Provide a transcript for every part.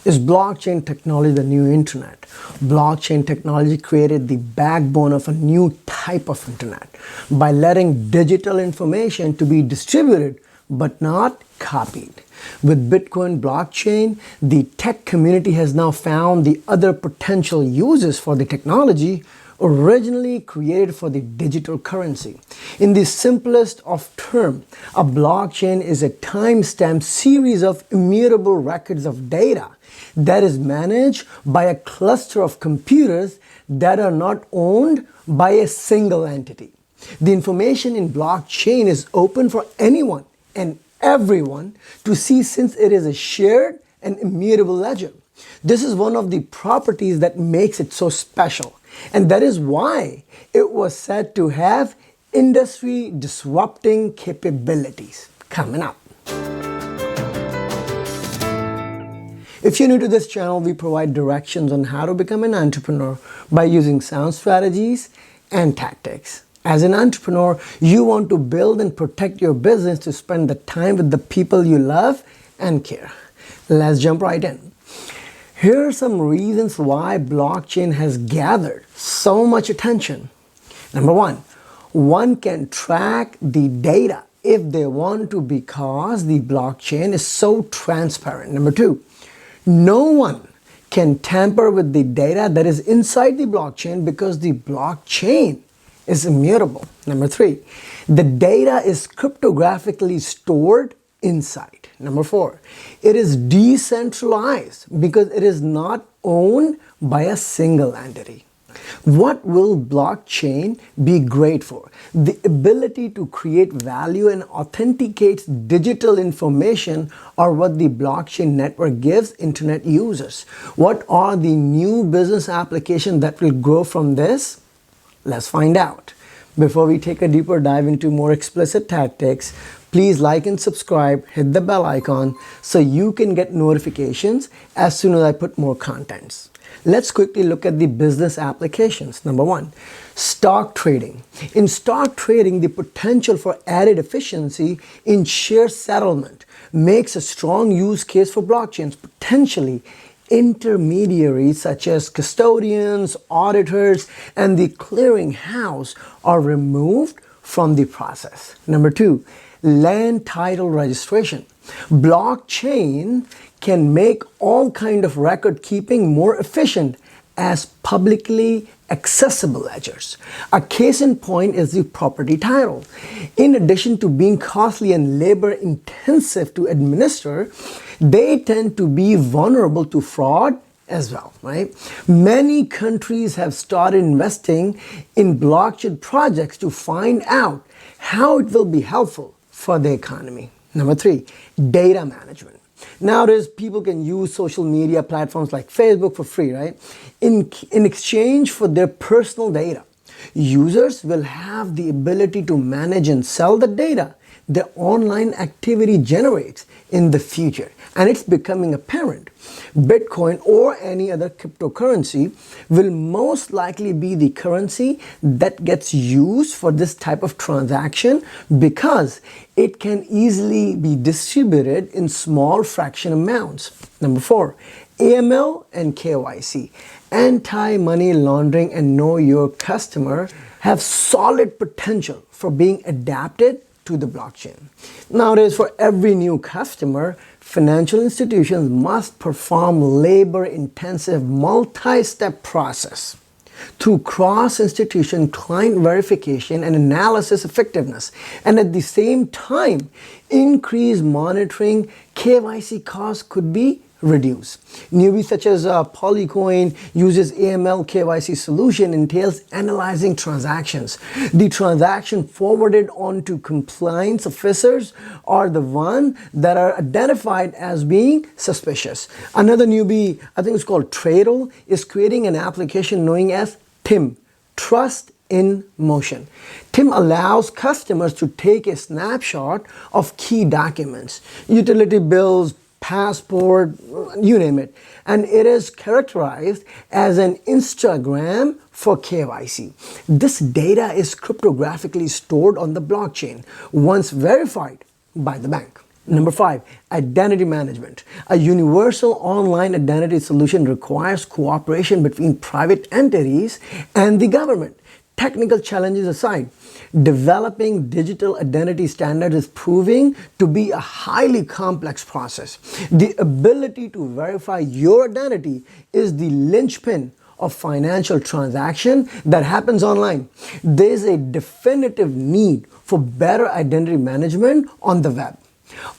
Is blockchain technology the new internet? Blockchain technology created the backbone of a new type of internet by letting digital information to be distributed but not copied. With Bitcoin blockchain, the tech community has now found the other potential uses for the technology originally created for the digital currency. In the simplest of terms, a blockchain is a time-stamped series of immutable records of data that is managed by a cluster of computers that are not owned by a single entity. The information in blockchain is open for anyone and everyone to see, since it is a shared and immutable ledger. This is one of the properties that makes it so special, and that is why it was said to have industry disrupting capabilities. Coming up. If you're new to this channel, we provide directions on how to become an entrepreneur by using sound strategies and tactics. As an entrepreneur, you want to build and protect your business to spend the time with the people you love and care. Let's jump right in. Here are some reasons why blockchain has gathered so much attention. Number one can track the data if they want to, because the blockchain is so transparent. Number two, no one can tamper with the data that is inside the blockchain because the blockchain is immutable. Number three, the data is cryptographically stored inside. Number four, it is decentralized because it is not owned by a single entity. What will blockchain be great for? The ability to create value and authenticate digital information are what the blockchain network gives internet users. What are the new business applications that will grow from this? Let's find out. Before we take a deeper dive into more explicit tactics, please like and subscribe, hit the bell icon so you can get notifications as soon as I put more contents. Let's quickly look at the business applications. Number one, stock trading. In stock trading, the potential for added efficiency in share settlement makes a strong use case for blockchains. Potentially, intermediaries such as custodians, auditors, and the clearing house are removed from the process. Number two, land title registration. Blockchain can make all kind of record keeping more efficient as publicly accessible ledgers. A case in point is the property title. In addition to being costly and labor intensive to administer, they tend to be vulnerable to fraud as well, right? Many countries have started investing in blockchain projects to find out how it will be helpful for the economy. Number three, data management. Nowadays, people can use social media platforms like Facebook for free, right? In exchange for their personal data, users will have the ability to manage and sell the data their online activity generates in the future. And it's becoming apparent. Bitcoin or any other cryptocurrency will most likely be the currency that gets used for this type of transaction because it can easily be distributed in small fraction amounts. Number four, AML and KYC. Anti-money laundering and know your customer have solid potential for being adapted to the blockchain. Nowadays, for every new customer, financial institutions must perform labor-intensive multi-step process through cross-institution client verification and analysis effectiveness, and at the same time, increased monitoring. KYC costs could be reduced. Newbies such as Polycoin uses AML KYC solution entails analyzing transactions. The transaction forwarded on to compliance officers are the one that are identified as being suspicious. Another newbie, I think it's called Tradle, is creating an application known as TIM, Trust in Motion. TIM allows customers to take a snapshot of key documents, utility bills, passport, you name it, and it is characterized as an Instagram for KYC. This data is cryptographically stored on the blockchain once verified by the bank. Number 5, identity management. A universal online identity solution requires cooperation between private entities and the government. Technical challenges aside, developing digital identity standards is proving to be a highly complex process. The ability to verify your identity is the linchpin of financial transaction that happens online. There is a definitive need for better identity management on the web,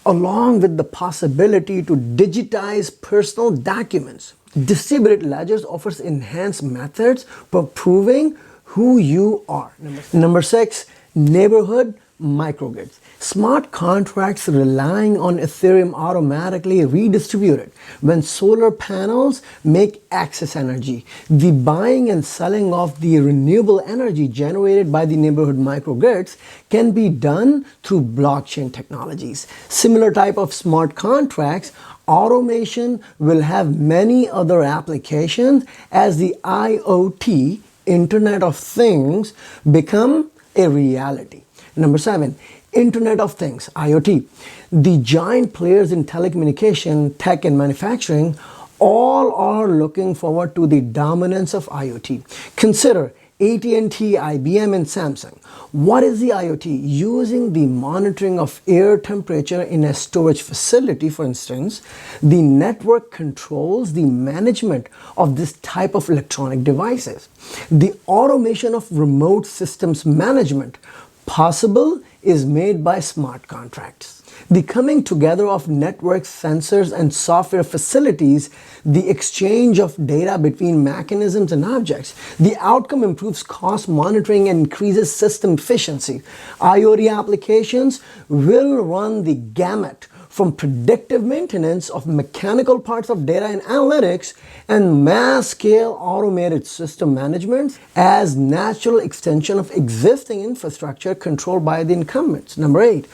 along with the possibility to digitize personal documents. Distributed ledgers offers enhanced methods for proving who you are. Number 6, neighborhood microgrids. Smart contracts relying on Ethereum automatically redistributed. When solar panels make excess energy, the buying and selling of the renewable energy generated by the neighborhood microgrids can be done through blockchain technologies. Similar type of smart contracts automation will have many other applications as the IoT, Internet of Things, become a reality. Number 7, Internet of Things, IoT. The giant players in telecommunication, tech, and manufacturing all are looking forward to the dominance of IoT. Consider AT&T, IBM, and Samsung. What is the IoT? Using the monitoring of air temperature in a storage facility, for instance, the network controls the management of this type of electronic devices. The automation of remote systems management possible is made by smart contracts. The coming together of networks, sensors, and software facilities, the exchange of data between mechanisms and objects. The outcome improves cost monitoring and increases system efficiency. IoT applications will run the gamut from predictive maintenance of mechanical parts of data and analytics and mass-scale automated system management as natural extension of existing infrastructure controlled by the incumbents. Number 8,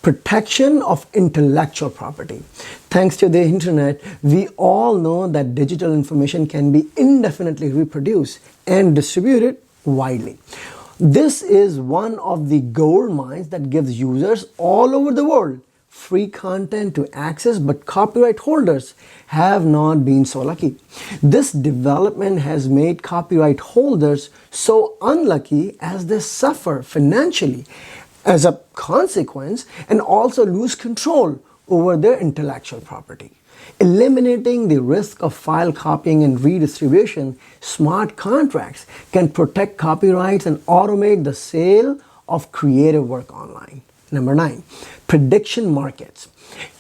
protection of intellectual property. Thanks to the internet, we all know that digital information can be indefinitely reproduced and distributed widely. This is one of the gold mines that gives users all over the world free content to access, but copyright holders have not been so lucky. This development has made copyright holders so unlucky as they suffer financially as a consequence and also lose control over their intellectual property. Eliminating the risk of file copying and redistribution, smart contracts can protect copyrights and automate the sale of creative work online. Number 9, prediction markets.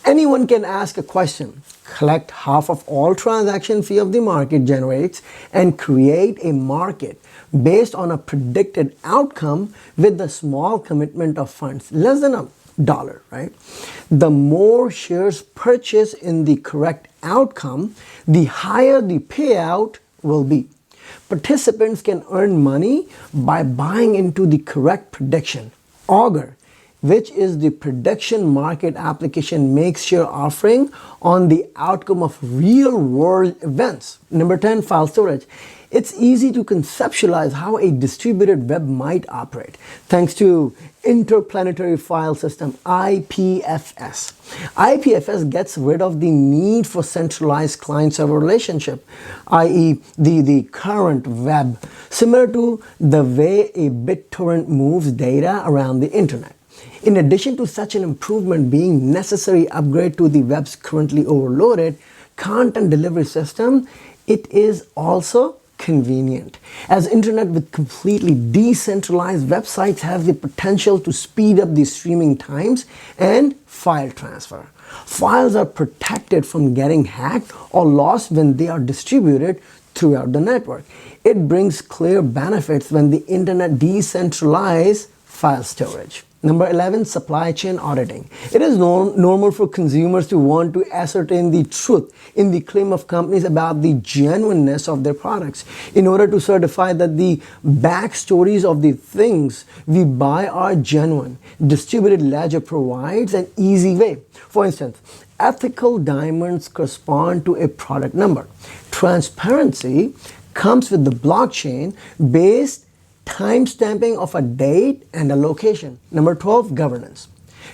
Anyone can ask a question, collect half of all transaction fee of the market generates, and create a market based on a predicted outcome with a small commitment of funds, less than $1, right? The more shares purchased in the correct outcome, the higher the payout will be. Participants can earn money by buying into the correct prediction. Augur, which is the prediction market application, makes share offering on the outcome of real world events. Number 10, file storage. It's easy to conceptualize how a distributed web might operate thanks to Interplanetary File System, IPFS. IPFS gets rid of the need for centralized client-server relationship, i.e. the current web, similar to the way a BitTorrent moves data around the internet. In addition to such an improvement being necessary upgrade to the web's currently overloaded content delivery system, it is also convenient, as internet with completely decentralized websites have the potential to speed up the streaming times and file transfer. Files are protected from getting hacked or lost when they are distributed throughout the network. It brings clear benefits when the internet decentralizes file storage. Number 11, supply chain auditing. It is normal for consumers to want to ascertain the truth in the claim of companies about the genuineness of their products in order to certify that the backstories of the things we buy are genuine. Distributed ledger provides an easy way. For instance, ethical diamonds correspond to a product number. Transparency comes with the blockchain-based timestamping of a date and a location. Number 12, governance.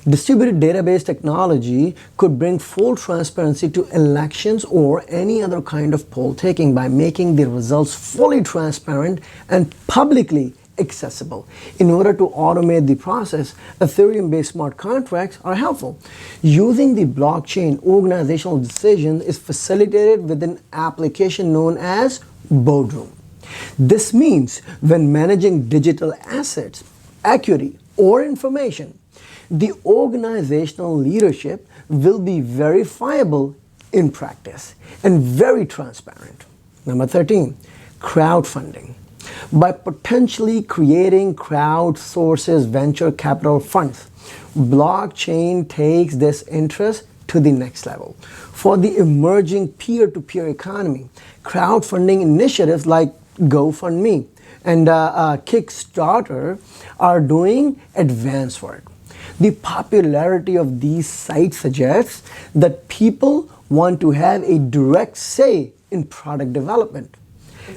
Distributed database technology could bring full transparency to elections or any other kind of poll taking by making the results fully transparent and publicly accessible. In order to automate the process, Ethereum-based smart contracts are helpful. Using the blockchain, organizational decision is facilitated with an application known as Boardroom. This means when managing digital assets, equity, or information, the organizational leadership will be verifiable in practice and very transparent. Number 13, crowdfunding. By potentially creating crowdsources venture capital funds, blockchain takes this interest to the next level. For the emerging peer-to-peer economy, crowdfunding initiatives like GoFundMe and Kickstarter are doing advanced work. The popularity of these sites suggests that people want to have a direct say in product development.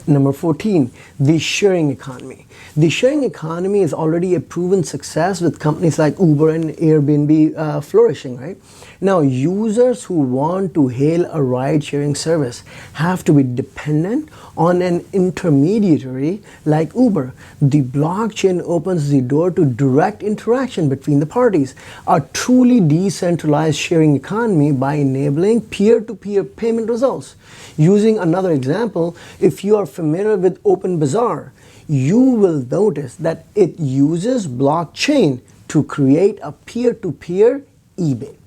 Number 14, the sharing economy. The sharing economy is already a proven success with companies like Uber and Airbnb flourishing, right? Now, users who want to hail a ride-sharing service have to be dependent on an intermediary like Uber. The blockchain opens the door to direct interaction between the parties, a truly decentralized sharing economy by enabling peer-to-peer payment results. Using another example, if you are familiar with OpenBazaar, you will notice that it uses blockchain to create a peer-to-peer eBay.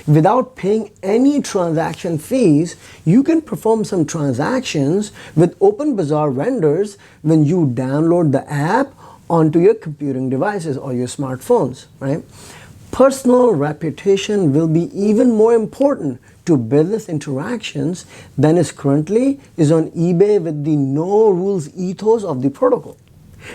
Without paying any transaction fees, you can perform some transactions with OpenBazaar vendors when you download the app onto your computing devices or your smartphones, right? Personal reputation will be even more important to business interactions than is currently on eBay with the no rules ethos of the protocol.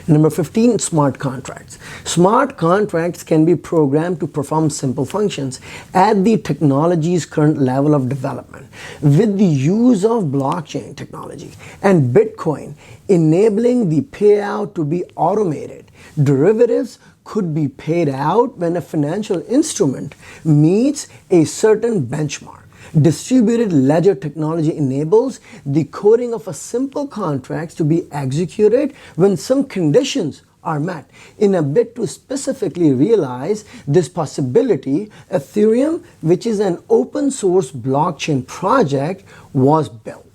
Number 15, smart contracts. Smart contracts can be programmed to perform simple functions at the technology's current level of development. With the use of blockchain technology and Bitcoin enabling the payout to be automated, derivatives could be paid out when a financial instrument meets a certain benchmark. Distributed ledger technology enables the coding of a simple contract to be executed when some conditions are met. In a bid to specifically realize this possibility, Ethereum, which is an open source blockchain project, was built.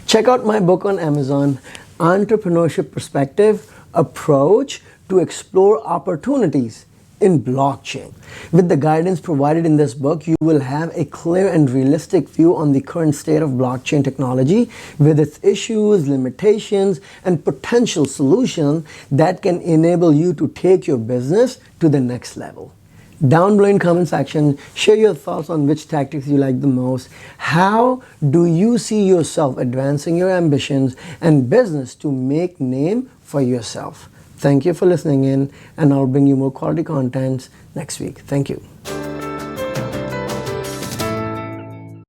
Check out my book on Amazon, Entrepreneurship Perspective, Approach to Explore Opportunities in Blockchain. With the guidance provided in this book, you will have a clear and realistic view on the current state of blockchain technology with its issues, limitations, and potential solutions that can enable you to take your business to the next level. Down below in comment section, share your thoughts on which tactics you like the most. How do you see yourself advancing your ambitions and business to make name for yourself? Thank you for listening in, and I'll bring you more quality content next week. Thank you.